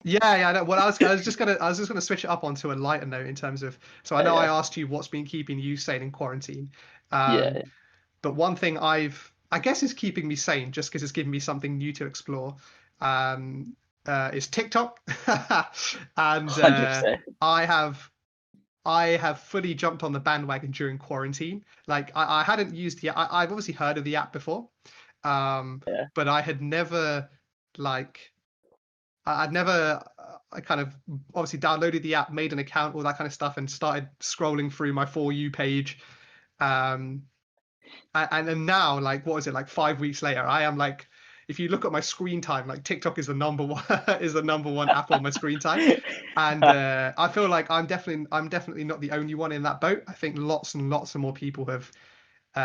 Yeah. No, well, I was just gonna switch it up onto a lighter note in terms of. So I know I Yeah, asked you what's been keeping you sane in quarantine. Um, yeah. but one thing I guess is keeping me sane just because it's given me something new to explore. Um, is TikTok, and 100%. I have I have fully jumped on the bandwagon during quarantine. Like I hadn't used the I've obviously heard of the app before, Yeah. but I had never like I'd never I kind of obviously downloaded the app, made an account, all that kind of stuff, and started scrolling through my For You page. Um, and then now, like, what is it, like 5 weeks later, I am like, if you look at my screen time, like TikTok is the number one is the number one app on my screen time. And I feel like I'm definitely not the only one in that boat. I think lots and lots of more people have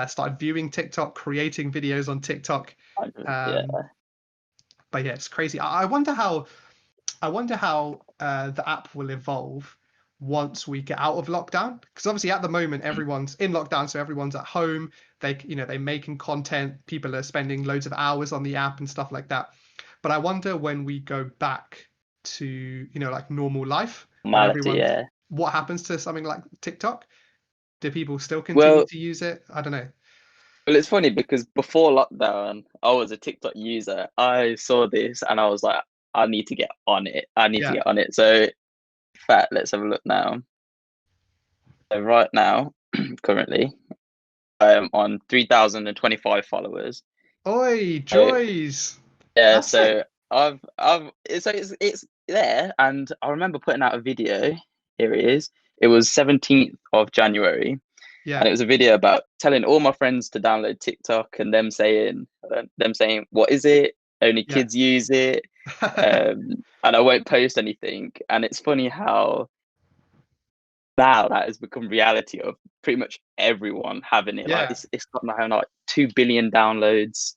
started viewing TikTok, creating videos on TikTok. Yeah. Um, but yeah, it's crazy. I wonder how the app will evolve once we get out of lockdown. Because obviously at the moment everyone's in lockdown, so everyone's at home. They're making content. People are spending loads of hours on the app and stuff like that. But I wonder when we go back to like normal life, when Normality, everyone, yeah. what happens to something like TikTok? Do people still continue Well, to use it? I don't know. well, it's funny because before lockdown, I was a TikTok user. I saw this and I was like, I need to get on it. I need to Yeah. get on it. So, in fact, let's have a look now. So right now, currently, I am on 3,025 followers. Oi, So, joys. yeah, That's sick. so it's there, and I remember putting out a video. Here it is. It was 17th of January, and Yeah. it was a video about telling all my friends to download TikTok and them saying what is it? Only Yeah. kids use it, and I won't post anything. And it's funny how now that has become reality of pretty much everyone having it. Like Yeah. it's got now like 2 billion downloads.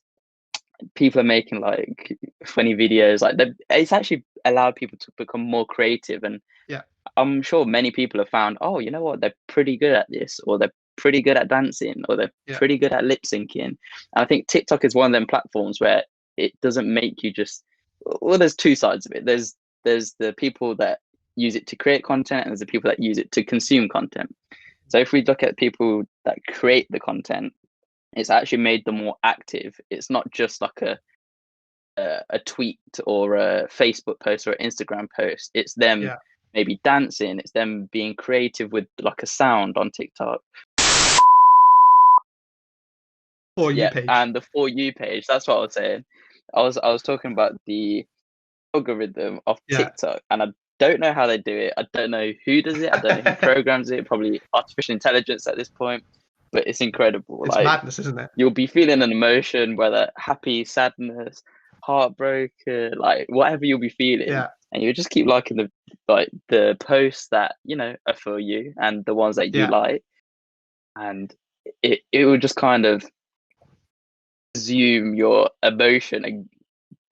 People are making like funny videos. Like it's actually allowed people to become more creative, and Yeah. I'm sure many people have found, oh, you know what, they're pretty good at this, or they're pretty good at dancing, or they're Yeah. pretty good at lip syncing. And I think TikTok is one of them platforms where it doesn't make you just, well, there's two sides of it. There's the people that use it to create content, and there's the people that use it to consume content. So if we look at people that create the content, it's actually made them more active. It's not just like a tweet or a Facebook post or an Instagram post. It's them Yeah. maybe dancing. It's them being creative with like a sound on TikTok. For you Yeah, page. and the For You page. That's what I was saying. I was talking about the algorithm of Yeah. TikTok, and I don't know how they do it. I don't know who does it. I don't know who programs it. Probably artificial intelligence at this point, but it's incredible. It's Like madness, isn't it? you'll be feeling an emotion, whether happy, sadness, heartbroken, like whatever you'll be feeling, Yeah. and you just keep liking the posts that are for you and the ones that you Yeah. like, and it will just kind of zoom your emotion and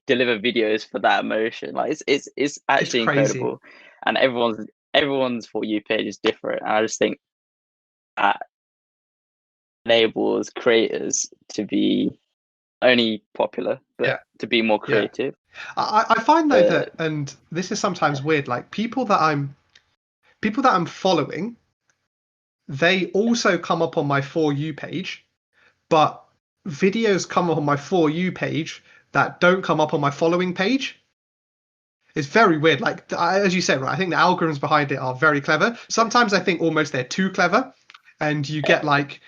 deliver videos for that emotion. Like it's It's actually crazy. incredible, and everyone's For You page is different, and I just think that enables creators to be only popular, Yeah. but to be more Yeah. creative. I find though But that, and this is sometimes weird, like people that I'm following, they also come up on my For You page, but videos come up on my For You page that don't come up on my following page. It's very weird. Like as you said, right? I think the algorithms behind it are very clever. Sometimes I think almost they're too clever, and you get like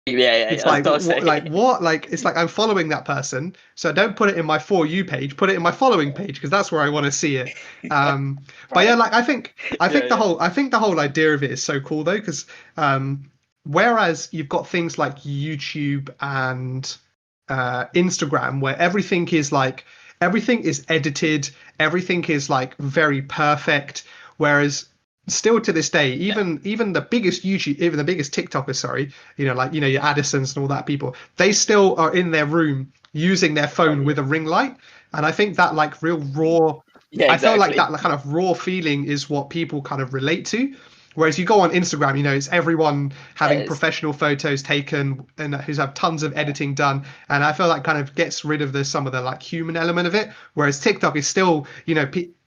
yeah, it's that's like what I was what, like saying. what, like it's like I'm following that person, so don't put it in my For You page. Put it in my following page because that's where I want to see it. Um, but yeah, Right. like I Yeah, think the yeah. whole I think the whole idea of it is so cool though, because whereas you've got things like YouTube and Instagram where everything is edited, everything is like very perfect, whereas still to this day, Yeah. even the biggest YouTube, even the biggest TikTokers, sorry, like your Addisons and all that people, they still are in their room using their Oh phone yeah. with a ring light, and I think that like real raw, Yeah, I feel like exactly. that kind of raw feeling is what people kind of relate to. Whereas you go on Instagram, it's everyone having Yes. professional photos taken and who's have tons of Yeah. editing done, and I feel like kind of gets rid of some of the like human element of it. Whereas TikTok is still,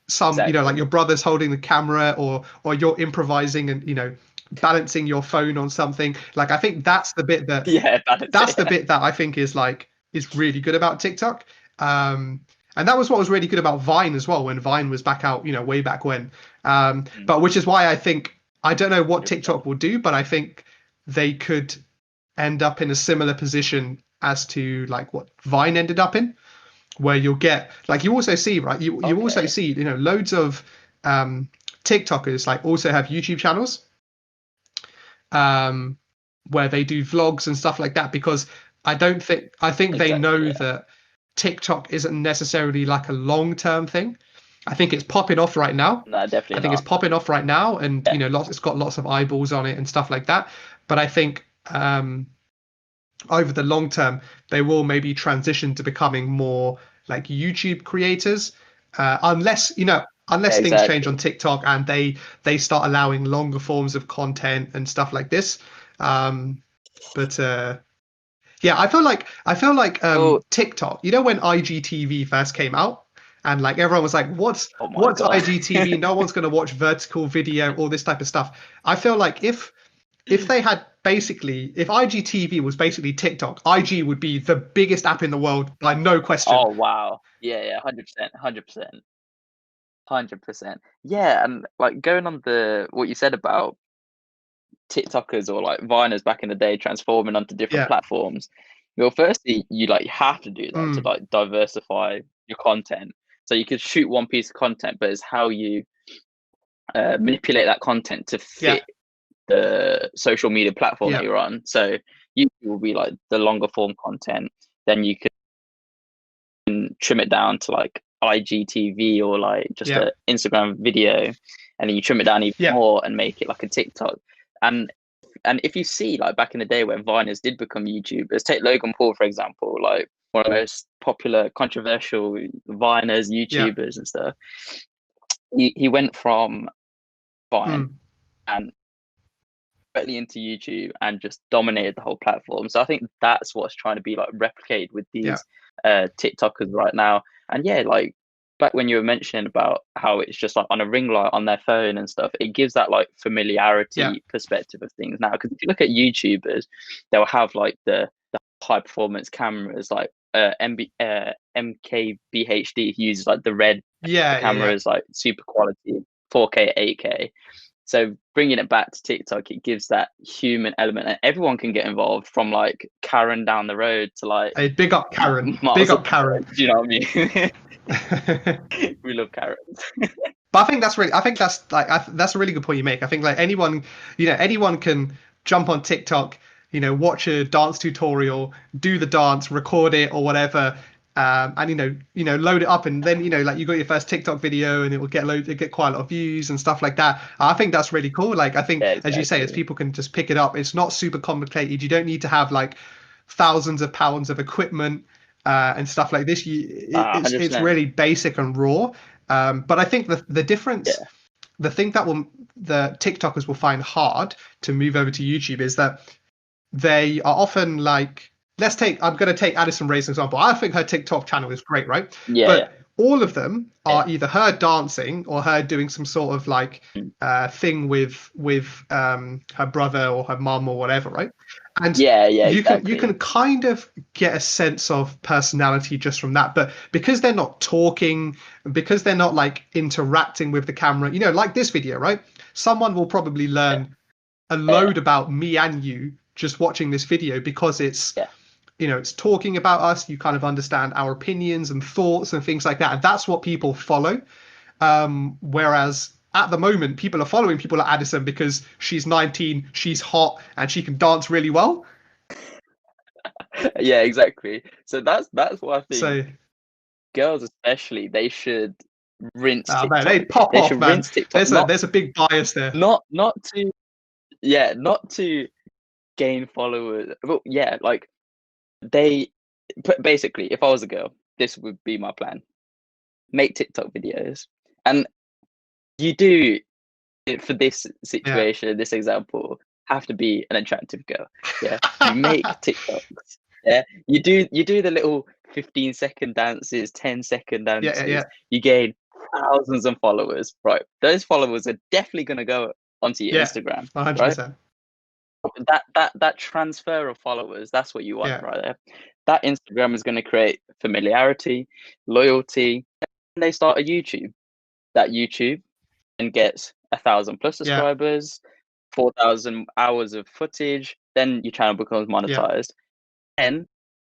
some, you know, like Exactly. your brother's holding the camera, or you're improvising and, you know, balancing your phone on something. Like, I think that's the bit that Yeah, that's the bit that I think is like is really good about TikTok. And that was what was really good about Vine as well, when Vine was back out, you know, way back when. But which is why I think, I don't know what 100%. TikTok will do, but I think they could end up in a similar position as to like what Vine ended up in, where you'll get, like, you also see, right, you also Okay. see, you know, loads of TikTokers like also have YouTube channels, where they do vlogs and stuff like that, because I think they Exactly. know Yeah. that TikTok isn't necessarily like a long-term thing. I think it's popping off right now. No, definitely I think it's not. popping off right now, and Yeah. you know, it's got lots of eyeballs on it and stuff like that. But I think over the long term, they will maybe transition to becoming more like YouTube creators, unless, you know, unless things change on Exactly. TikTok and they start allowing longer forms of content and stuff like this. But yeah, I feel like Well, TikTok. You know, when IGTV first came out, and like everyone was like, oh my what's God. IGTV? No one's gonna watch vertical video, all this type of stuff. I feel like if they had basically, if IGTV was basically TikTok, IG would be the biggest app in the world by no question. Oh wow. Yeah, 100%, 100%, 100%. Yeah, and like going on the what you said about TikTokers or like Viners back in the day transforming onto different Yeah. platforms. Well, firstly, you like have to do that to Mm. like diversify your content. So you could shoot one piece of content, but it's how you manipulate that content to Yeah. fit the social media platform that Yeah. you're on. So YouTube will be like the longer form content. Then you can trim it down to like IGTV or like just Yeah. a Instagram video, and then you trim it down even Yeah. more and make it like a TikTok. And if you see like back in the day when Viners did become YouTubers, take Logan Paul for example, like one of the most popular, controversial Viners, Yeah. YouTubers and stuff. He went from Vine Mm. and directly into YouTube and just dominated the whole platform. So I think that's what's trying to be like replicated with Yeah. these TikTokers right now. And yeah, like back when you were mentioning about how it's just like on a ring light on their phone and stuff, it gives that like Yeah. familiarity perspective of things now. Because if you look at YouTubers, they'll have like the high performance cameras, like MKBHD uses like the red Yeah. Yeah. Yeah. cameras, like super quality, 4K, 8K. So bringing it back to TikTok, it gives that human element, and everyone can get involved, from like Karen down the road to like Hey, big up Karen. Big miles up up. Karen. Do you know what I mean? We love Karen. But I think that's like, that's a really good point you make. I think like anyone, you know, anyone can jump on TikTok, you know, watch a dance tutorial, do the dance, record it or whatever, and load it up, and then, you know, like you got your first TikTok video, and it get quite a lot of views and stuff like that. I think that's really cool. Like, I think, Yeah, as you say, as exactly. people can just pick it up, it's not super complicated. You don't need to have like thousands of pounds of equipment and stuff like this. It's 100%. really basic and raw. But I think the difference, Yeah. the thing that the TikTokers will find hard to move over to YouTube is that they are often like, I'm going to take Addison Rae's example. I think her TikTok channel is great, right? Yeah. But all of them Yeah. are either her dancing or her doing some sort of like thing with her brother or her mum or whatever, right? And Yeah. you Exactly. can kind of get a sense of personality just from that. But because they're not talking, because they're not like interacting with the camera, you know, like this video, right? Someone will probably Yeah. learn a Yeah. load about me and you just watching this video, because it's, Yeah. you know, it's talking about us. You kind of understand our opinions and thoughts and things like that, and that's what people follow. Whereas at the moment, people are following people like Addison because she's 19, she's hot, and she can dance really well. Yeah. Exactly. So that's what I think. So Girls, especially, they should rinse man, TikTok. they pop They off, should man. rinse TikTok. There's a big bias there. Not to not to gain followers, but yeah, like they basically, if I was a girl, this would be my plan: make TikTok videos. And you do it for this Yeah. situation, this example, have to be an attractive girl. Yeah, you make TikToks. Yeah, you do the little 15-second dances, 10-second Yeah, yeah, dances. yeah. You gain thousands of followers, right? Those followers are definitely going to go onto your Instagram, 100%. right? That transfer of followers, that's what you want, Yeah. right there. That Instagram is going to create familiarity, loyalty, and they start a YouTube. That YouTube and gets 1,000 plus subscribers, 4,000 hours of footage, then your channel becomes monetized. And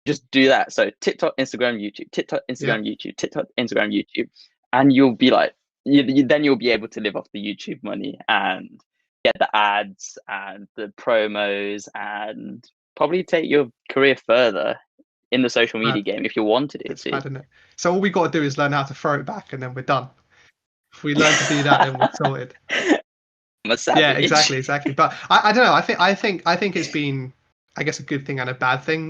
just do that. So TikTok, Instagram, YouTube, TikTok, Instagram, YouTube, TikTok, Instagram, YouTube, and you'll be like, then you'll be able to live off the YouTube money and get the ads and the promos and probably take your career further in the social media game if you wanted it to. Mad, isn't it? So all we got to do is learn how to throw it back, and then we're done. If we learn to do that, then we're sorted. I'm a savage. Yeah, exactly. But I don't know. I think it's been, I guess, a good thing and a bad thing.